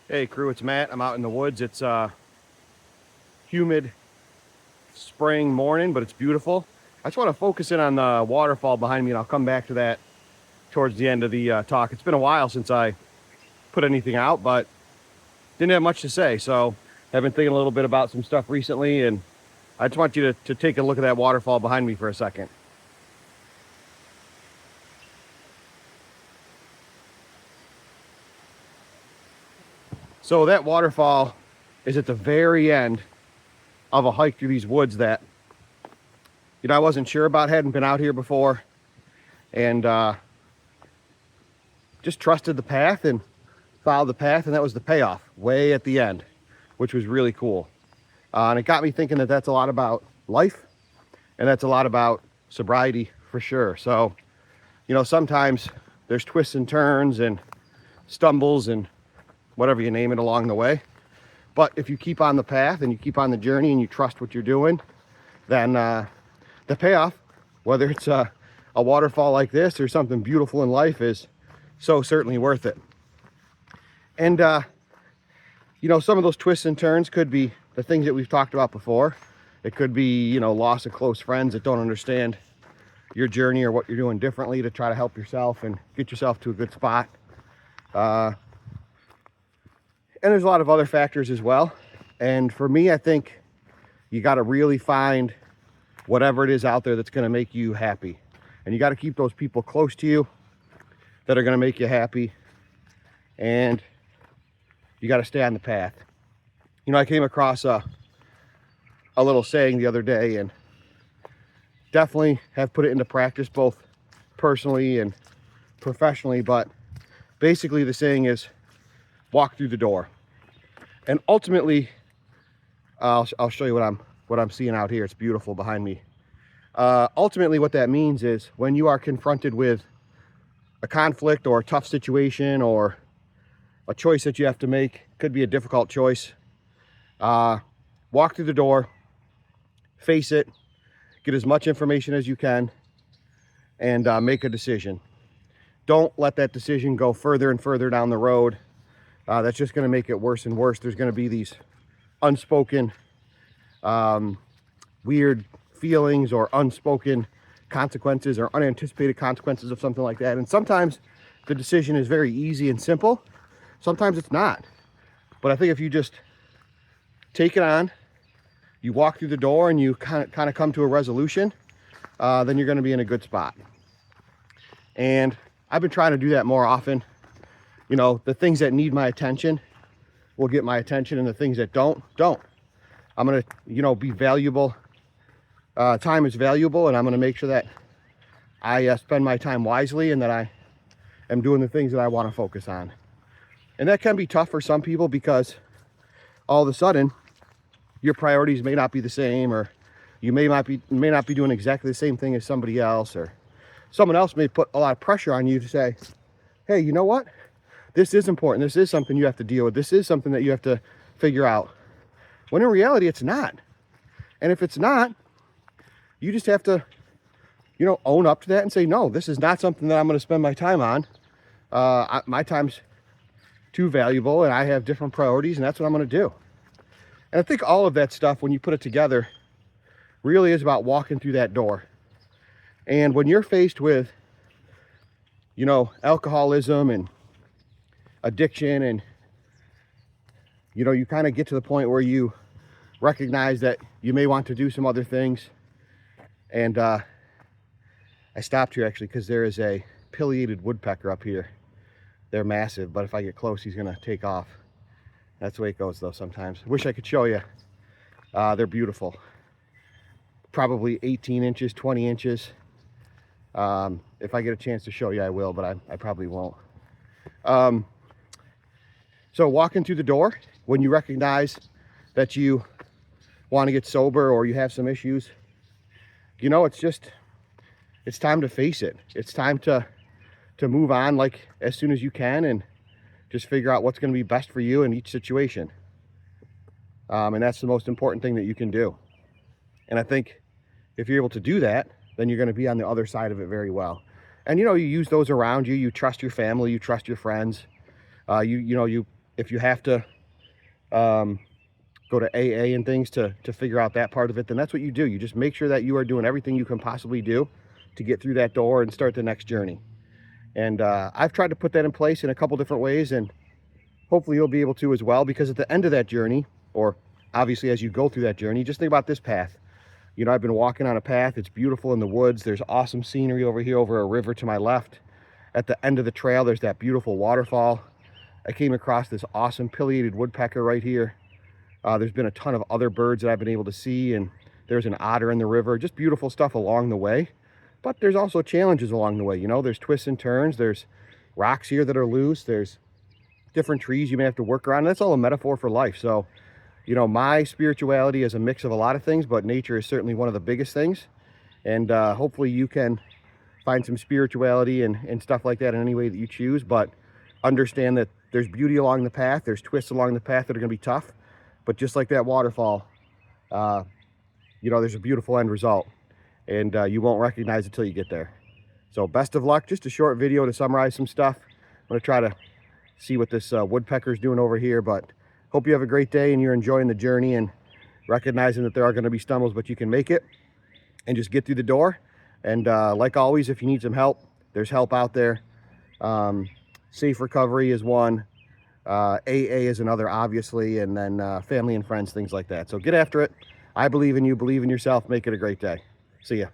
Hey crew, it's Matt. I'm out in the woods. It's a humid spring morning, but it's beautiful. I just want to focus in on the waterfall behind me, and I'll come back to that towards the end of the talk. It's been a while since I put anything out, but didn't have much to say. So I've been thinking a little bit about some stuff recently, and I just want you to take a look at that waterfall behind me for a second. So that waterfall is at the very end of a hike through these woods that, I wasn't sure about, hadn't been out here before, and just trusted the path and followed the path, and that was the payoff way at the end, which was really cool. And it got me thinking that that's a lot about life, and that's a lot about sobriety for sure. So, sometimes there's twists and turns and stumbles and whatever you name it along the way. But if you keep on the path and you keep on the journey and you trust what you're doing, then the payoff, whether it's a waterfall like this or something beautiful in life, is so certainly worth it. And, some of those twists and turns could be the things that we've talked about before. It could be, loss of close friends that don't understand your journey or what you're doing differently to try to help yourself and get yourself to a good spot. And there's a lot of other factors as well. And for me, I think you got to really find whatever it is out there that's going to make you happy. And you got to keep those people close to you that are going to make you happy. And you got to stay on the path. I came across a little saying the other day, and definitely have put it into practice both personally and professionally. But basically the saying is, walk through the door. And ultimately, I'll show you what I'm seeing out here. It's beautiful behind me. Ultimately, what that means is when you are confronted with a conflict or a tough situation or a choice that you have to make, could be a difficult choice, walk through the door, face it, get as much information as you can, and make a decision. Don't let that decision go further and further down the road. That's just going to make it worse and worse. There's going to be these unspoken weird feelings or unspoken consequences or unanticipated consequences of something like that. And sometimes the decision is very easy and simple. Sometimes it's not. But I think if you just take it on, you walk through the door and you kind of come to a resolution, then you're going to be in a good spot. And I've been trying to do that more often. The things that need my attention will get my attention, and the things that don't. I'm going to, be valuable. Time is valuable, and I'm going to make sure that I spend my time wisely and that I am doing the things that I want to focus on. And that can be tough for some people because all of a sudden your priorities may not be the same, or you may not be doing exactly the same thing as somebody else, or someone else may put a lot of pressure on you to say, hey, you know what? This is important. This is something you have to deal with. This is something that you have to figure out. When in reality, it's not. And if it's not, you just have to, own up to that and say, no, this is not something that I'm going to spend my time on. My time's too valuable, and I have different priorities, and that's what I'm going to do. And I think all of that stuff, when you put it together, really is about walking through that door. And when you're faced with, alcoholism and addiction, and you kind of get to the point where you recognize that you may want to do some other things. And I stopped here actually because there is a pileated woodpecker up here. They're massive, but if I get close, he's gonna take off. That's the way it goes though sometimes. Wish I could show you. They're beautiful. Probably 18 inches, 20 inches. If I get a chance to show you, I will, but I probably won't. So walking through the door, when you recognize that you want to get sober or you have some issues, it's time to face it. It's time to move on like as soon as you can and just figure out what's going to be best for you in each situation. And that's the most important thing that you can do. And I think if you're able to do that, then you're going to be on the other side of it very well. And you use those around you. You trust your family, you trust your friends. You if you have to go to AA and things to figure out that part of it, then that's what you do. You just make sure that you are doing everything you can possibly do to get through that door and start the next journey. And I've tried to put that in place in a couple different ways, and hopefully you'll be able to as well, because at the end of that journey, or obviously as you go through that journey, just think about this path. You know, I've been walking on a path. It's beautiful in the woods. There's awesome scenery over here, over a river to my left. At the end of the trail, there's that beautiful waterfall. I came across this awesome pileated woodpecker right here. There's been a ton of other birds that I've been able to see, and there's an otter in the river. Just beautiful stuff along the way. But there's also challenges along the way. You know, there's twists and turns. There's rocks here that are loose. There's different trees you may have to work around. That's all a metaphor for life. So, you know, my spirituality is a mix of a lot of things, but nature is certainly one of the biggest things. And hopefully you can find some spirituality and stuff like that in any way that you choose. But understand that there's beauty along the path. There's twists along the path that are going to be tough. But just like that waterfall, you know, there's a beautiful end result. And you won't recognize it till you get there. So best of luck. Just a short video to summarize some stuff. I'm going to try to see what this woodpecker is doing over here. But hope you have a great day and you're enjoying the journey and recognizing that there are going to be stumbles, but you can make it and just get through the door. And like always, if you need some help, there's help out there. Safe Recovery is one. AA is another, obviously, and then family and friends, things like that. So get after it. I believe in you. Believe in yourself. Make it a great day. See ya.